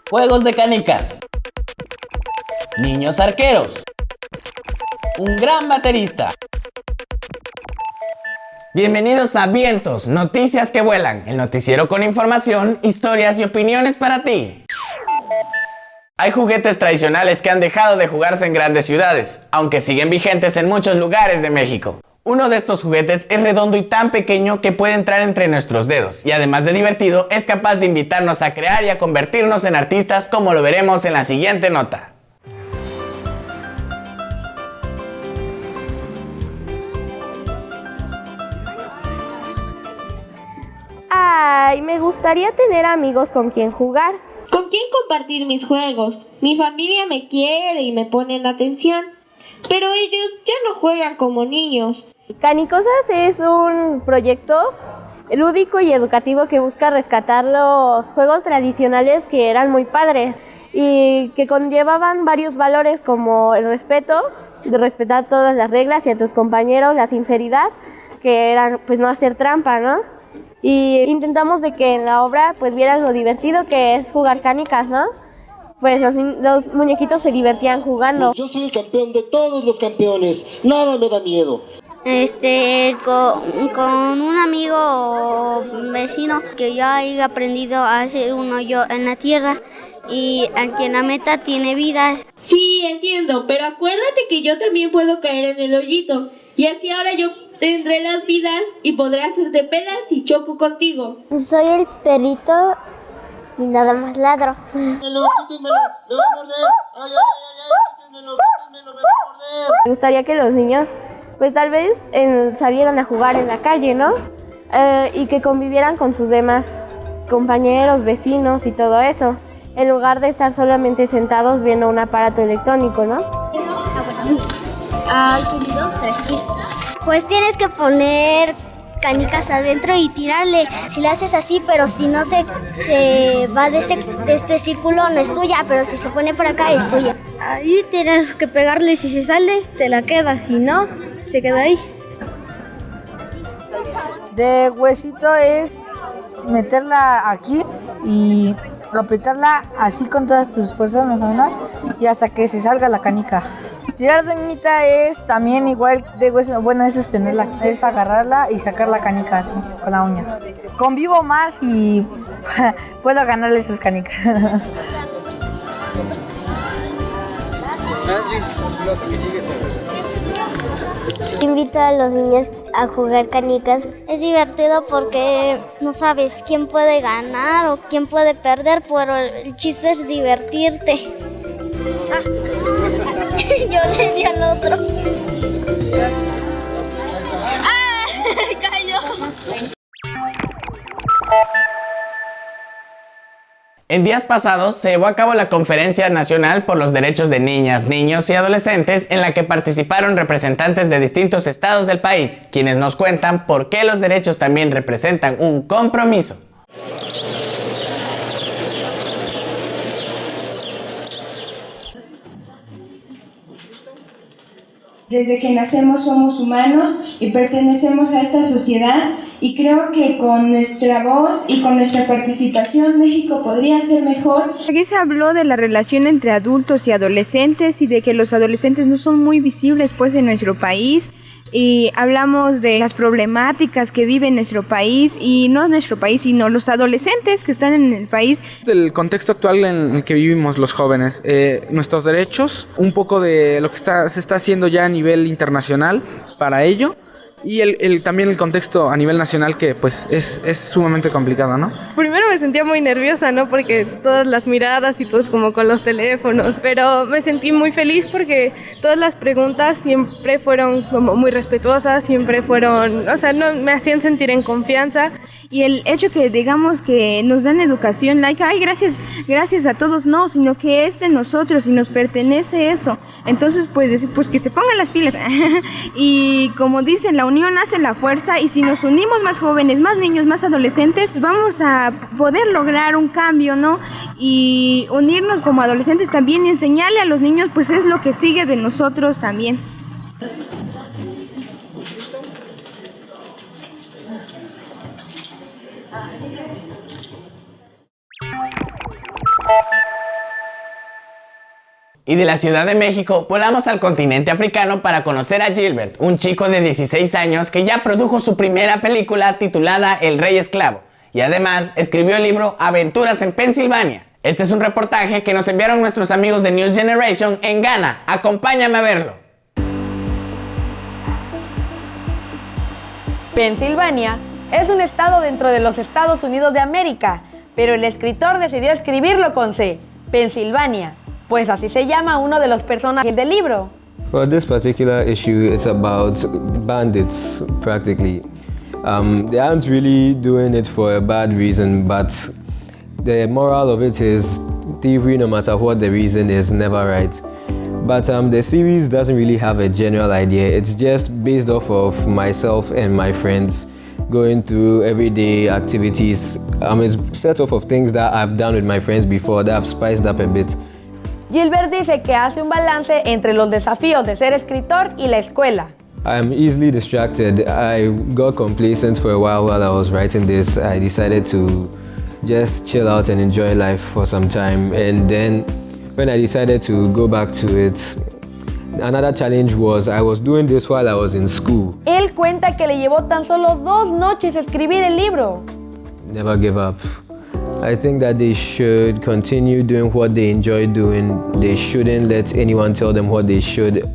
Juegos de canicas. Niños arqueros. Un gran baterista. Bienvenidos a Vientos, noticias que vuelan, el noticiero con información, historias y opiniones para ti. Hay juguetes tradicionales que han dejado de jugarse en grandes ciudades, aunque siguen vigentes en muchos lugares de México. Uno de estos juguetes es redondo y tan pequeño que puede entrar entre nuestros dedos, y además de divertido, es capaz de invitarnos a crear y a convertirnos en artistas, como lo veremos en la siguiente nota. Ay, me gustaría tener amigos con quien jugar. ¿Con quién compartir mis juegos? Mi familia me quiere y me ponen atención, pero ellos ya no juegan como niños. Canicosas es un proyecto lúdico y educativo que busca rescatar los juegos tradicionales que eran muy padres y que conllevaban varios valores como el respeto, de respetar todas las reglas y a tus compañeros, la sinceridad, que eran pues no hacer trampa, ¿no? Y intentamos de que en la obra pues vieran lo divertido que es jugar canicas, ¿no? Pues los muñequitos se divertían jugando. Yo soy el campeón de todos los campeones, nada me da miedo. Con un amigo o vecino que yo haya aprendido a hacer un hoyo en la tierra y al que la meta tiene vida. Sí, entiendo, pero acuérdate que yo también puedo caer en el hoyito y así ahora yo tendré las vidas y podré hacerte pedas si choco contigo. Soy el perrito y nada más ladro. Quítenmelo, quítenmelo, me va a morder. Ay, quítenmelo, me va a morder. Me gustaría que los niños pues tal vez salieran a jugar en la calle, ¿no? Y que convivieran con sus demás compañeros, vecinos y todo eso, en lugar de estar solamente sentados viendo un aparato electrónico, ¿no? Pues tienes que poner canicas adentro y tirarle. Si le haces así, pero si no se va de este círculo, no es tuya, pero si se pone por acá, es tuya. Ahí tienes que pegarle, si se sale, te la quedas, si no, se queda ahí. De huesito es meterla aquí y apretarla así con todas tus fuerzas más o menos y hasta que se salga la canica. Tirar de uñita es también igual de hueso, bueno, eso es es agarrarla y sacar la canica así, con la uña. Convivo más y puedo ganarle sus canicas. Invito a los niños a jugar canicas. Es divertido porque no sabes quién puede ganar o quién puede perder, pero el chiste es divertirte. Yo le di al otro. ¡Cayó! En días pasados se llevó a cabo la Conferencia Nacional por los Derechos de Niñas, Niños y Adolescentes, en la que participaron representantes de distintos estados del país, quienes nos cuentan por qué los derechos también representan un compromiso. Desde que nacemos somos humanos y pertenecemos a esta sociedad, y creo que con nuestra voz y con nuestra participación México podría ser mejor. Aquí se habló de la relación entre adultos y adolescentes y de que los adolescentes no son muy visibles pues en nuestro país. Y hablamos de las problemáticas que vive nuestro país, y no nuestro país, sino los adolescentes que están en el país. Del contexto actual en el que vivimos los jóvenes, nuestros derechos, un poco de lo que se está haciendo ya a nivel internacional para ello, y también el contexto a nivel nacional que pues es sumamente complicado, ¿no? Primero me sentía muy nerviosa, ¿no? Porque todas las miradas y todos como con los teléfonos, pero me sentí muy feliz porque todas las preguntas siempre fueron como muy respetuosas, siempre fueron, o sea, no, me hacían sentir en confianza. Y el hecho que digamos que nos dan educación laica, ay, gracias a todos, no, sino que es de nosotros y nos pertenece eso. Entonces, pues que se pongan las pilas. Y como dicen, la unión hace la fuerza, y si nos unimos más jóvenes, más niños, más adolescentes, vamos a poder lograr un cambio, ¿no? Y unirnos como adolescentes también y enseñarle a los niños, pues es lo que sigue de nosotros también. Y de la Ciudad de México volamos al continente africano para conocer a Gilbert, un chico de 16 años que ya produjo su primera película titulada El Rey Esclavo y además escribió el libro Aventuras en Pensilvania. Este es un reportaje que nos enviaron nuestros amigos de News Generation en Ghana. Acompáñame a verlo. Pensilvania es un estado dentro de los Estados Unidos de América, pero el escritor decidió escribirlo con C, Pensilvania, pues así se llama uno de los personajes del libro. For this particular issue, it's about bandits, practically. They aren't really doing it for a bad reason, but the moral of it is thievery, no matter what the reason, is never right. But the series doesn't really have a general idea. It's just based off of myself and my friends going through everyday activities. It's set off of things that I've done with my friends before that I've spiced up a bit. Gilbert dice que hace un balance entre los desafíos de ser escritor y la escuela. I'm easily distracted. I got complacent for a while I was writing this. I decided to just chill out and enjoy life for some time. And then when I decided to go back to it, another challenge was I was doing this while I was in school. Él cuenta que le llevó tan solo 2 noches escribir el libro. Never give up. I think that they should continue doing what they enjoy doing. They shouldn't let anyone tell them what they should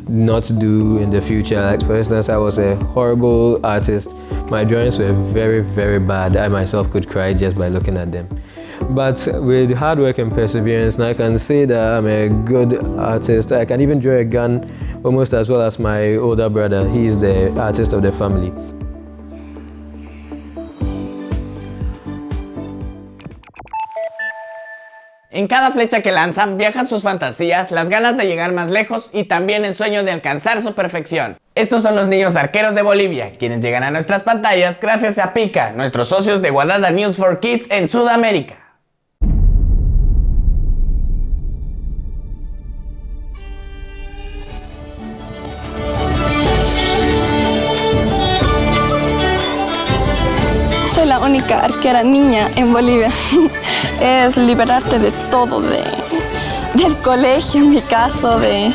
not do in the future. Like, for instance, I was a horrible artist. My drawings were very, very bad. I myself could cry just by looking at them. But with hard work and perseverance, I can say that I'm a good artist. I can even draw a gun almost as well as my older brother. He's the artist of the family. En cada flecha que lanzan viajan sus fantasías, las ganas de llegar más lejos y también el sueño de alcanzar su perfección. Estos son los niños arqueros de Bolivia, quienes llegan a nuestras pantallas gracias a Pika, nuestros socios de Guadada News for Kids en Sudamérica. Soy la única arquera niña en Bolivia. Es liberarte de todo, del colegio, en mi caso, de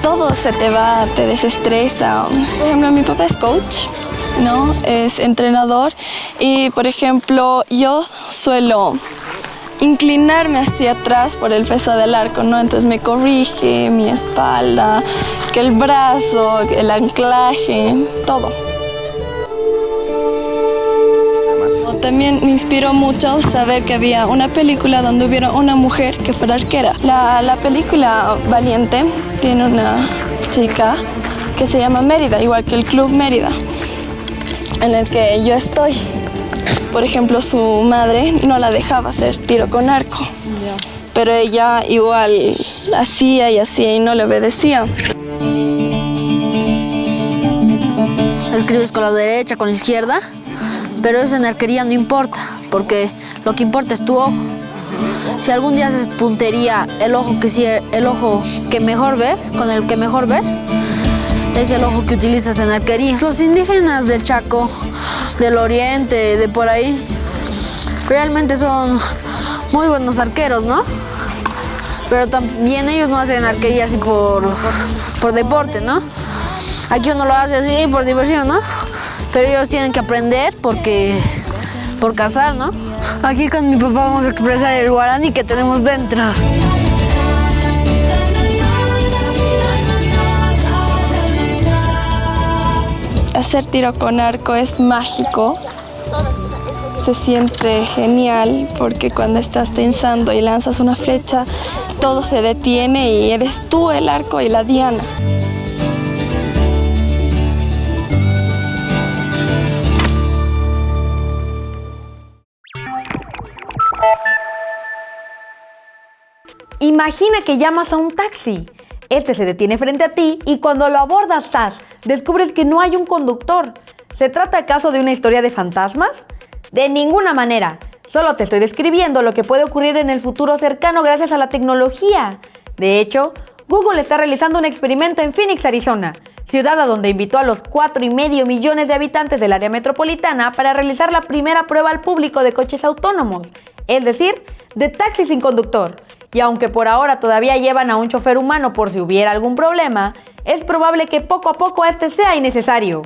todo se te va, te desestresa. Por ejemplo, mi papá es coach, ¿no? Es entrenador y, por ejemplo, yo suelo inclinarme hacia atrás por el peso del arco, ¿no? Entonces me corrige mi espalda, que el brazo, el anclaje, todo. También me inspiró mucho saber que había una película donde hubiera una mujer que fuera arquera. La película Valiente tiene una chica que se llama Mérida, igual que el Club Mérida, en el que yo estoy. Por ejemplo, su madre no la dejaba hacer tiro con arco, pero ella igual hacía y no le obedecía. Escribes con la derecha, con la izquierda. Pero eso en arquería no importa, porque lo que importa es tu ojo. Si algún día haces puntería, el ojo que mejor ves, con el que mejor ves, es el ojo que utilizas en arquería. Los indígenas del Chaco, del Oriente, de por ahí, realmente son muy buenos arqueros, ¿no? Pero también ellos no hacen arquería así por deporte, ¿no? Aquí uno lo hace así por diversión, ¿no? Pero ellos tienen que aprender por cazar, ¿no? Aquí con mi papá vamos a expresar el guaraní que tenemos dentro. Hacer tiro con arco es mágico. Se siente genial porque cuando estás tensando y lanzas una flecha, todo se detiene y eres tú el arco y la diana. Imagina que llamas a un taxi. Este se detiene frente a ti y cuando lo abordas, descubres que no hay un conductor. ¿Se trata acaso de una historia de fantasmas? De ninguna manera. Solo te estoy describiendo lo que puede ocurrir en el futuro cercano gracias a la tecnología. De hecho, Google está realizando un experimento en Phoenix, Arizona, ciudad a donde invitó a los 4,5 millones de habitantes del área metropolitana para realizar la primera prueba al público de coches autónomos, es decir, de taxis sin conductor. Y aunque por ahora todavía llevan a un chofer humano por si hubiera algún problema, es probable que poco a poco este sea innecesario.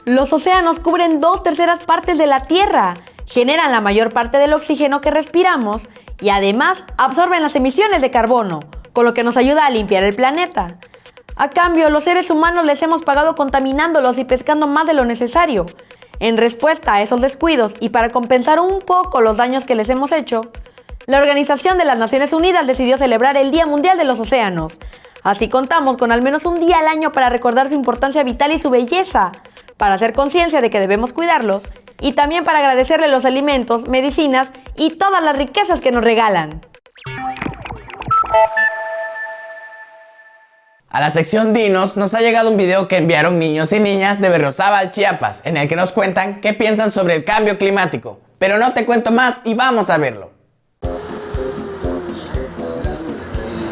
Los océanos cubren 2/3 partes de la Tierra, generan la mayor parte del oxígeno que respiramos y además absorben las emisiones de carbono, con lo que nos ayuda a limpiar el planeta. A cambio, los seres humanos les hemos pagado contaminándolos y pescando más de lo necesario. En respuesta a esos descuidos y para compensar un poco los daños que les hemos hecho, la Organización de las Naciones Unidas decidió celebrar el Día Mundial de los Océanos. Así contamos con al menos un día al año para recordar su importancia vital y su belleza, para hacer conciencia de que debemos cuidarlos y también para agradecerle los alimentos, medicinas y todas las riquezas que nos regalan. A la sección Dinos nos ha llegado un video que enviaron niños y niñas de Berriozábal, Chiapas, en el que nos cuentan qué piensan sobre el cambio climático. Pero no te cuento más y vamos a verlo.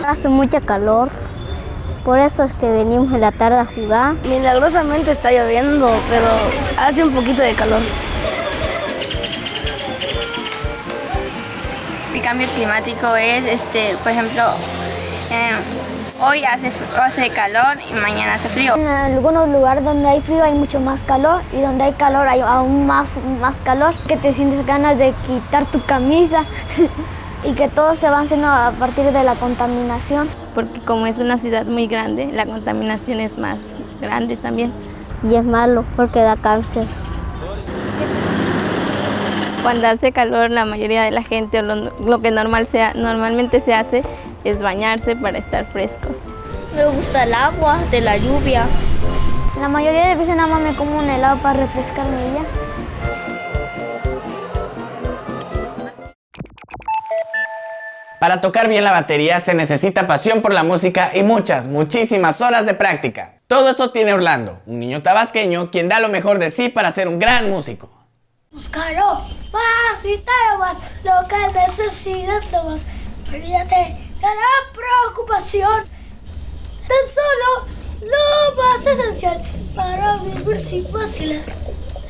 Hace mucha calor, por eso es que venimos en la tarde a jugar. Milagrosamente está lloviendo, pero hace un poquito de calor. El cambio climático es, por ejemplo, hoy hace calor y mañana hace frío. En algunos lugares donde hay frío hay mucho más calor y donde hay calor hay aún más calor, que te sientes ganas de quitar tu camisa y que todo se va haciendo a partir de la contaminación. Porque como es una ciudad muy grande, la contaminación es más grande también. Y es malo porque da cáncer. Cuando hace calor, la mayoría de la gente, o lo que normalmente se hace, es bañarse para estar fresco. Me gusta el agua de la lluvia. La mayoría de veces nada más me como un helado para refrescarme ya. Para tocar bien la batería se necesita pasión por la música y muchísimas horas de práctica. Todo eso tiene Orlando, un niño tabasqueño quien da lo mejor de sí para ser un gran músico. Búscalo más, vital más, lo que necesitas lo más. Olvídate de la preocupación. Tan solo lo más esencial para vivir sin vacilar.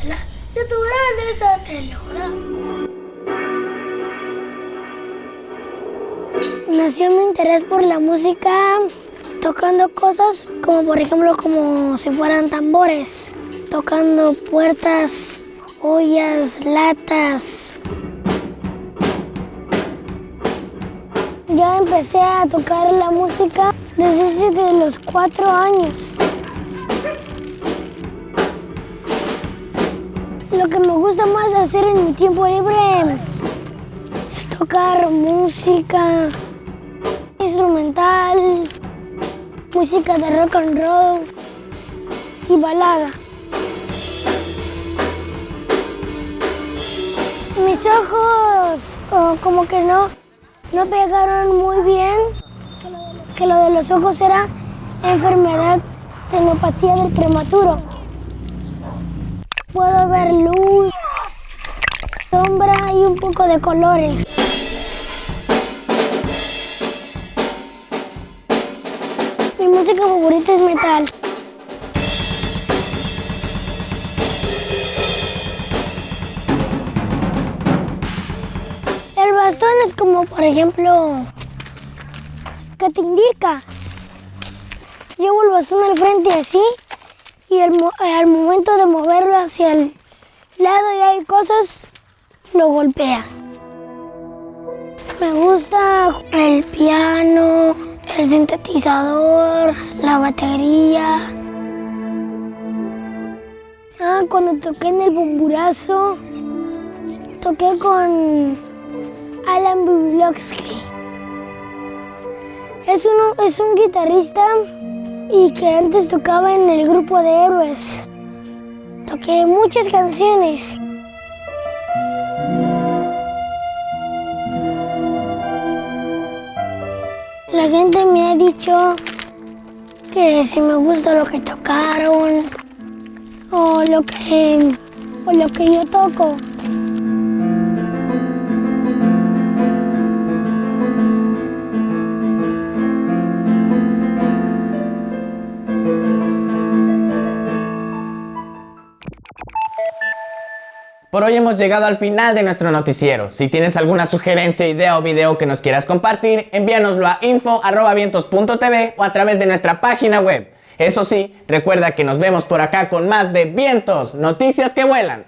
La naturaleza te lo da. Nació mi interés por la música tocando cosas como por ejemplo como si fueran tambores, tocando puertas, ollas, latas. Ya empecé a tocar la música desde los 4 años. Lo que me gusta más hacer en mi tiempo libre es tocar música instrumental, música de rock and roll y balada. Mis ojos como que no pegaron muy bien, que lo de los ojos era enfermedad de neuropatía del prematuro. Puedo ver luz, sombra y un poco de colores. Mi música favorita es metal. El bastón es como, por ejemplo, que te indica. Llevo el bastón al frente así y al momento de moverlo hacia el lado y hay cosas, lo golpea. Me gusta el piano, el sintetizador, la batería. Cuando toqué en el bomburazo, toqué con Alan Biblowski. Es un guitarrista y que antes tocaba en el grupo de Héroes. Toqué muchas canciones. La gente me ha dicho que si me gusta lo que tocaron o lo que yo toco. Por hoy hemos llegado al final de nuestro noticiero. Si tienes alguna sugerencia, idea o video que nos quieras compartir, envíanoslo a info@vientos.tv o a través de nuestra página web. Eso sí, recuerda que nos vemos por acá con más de Vientos, noticias que vuelan.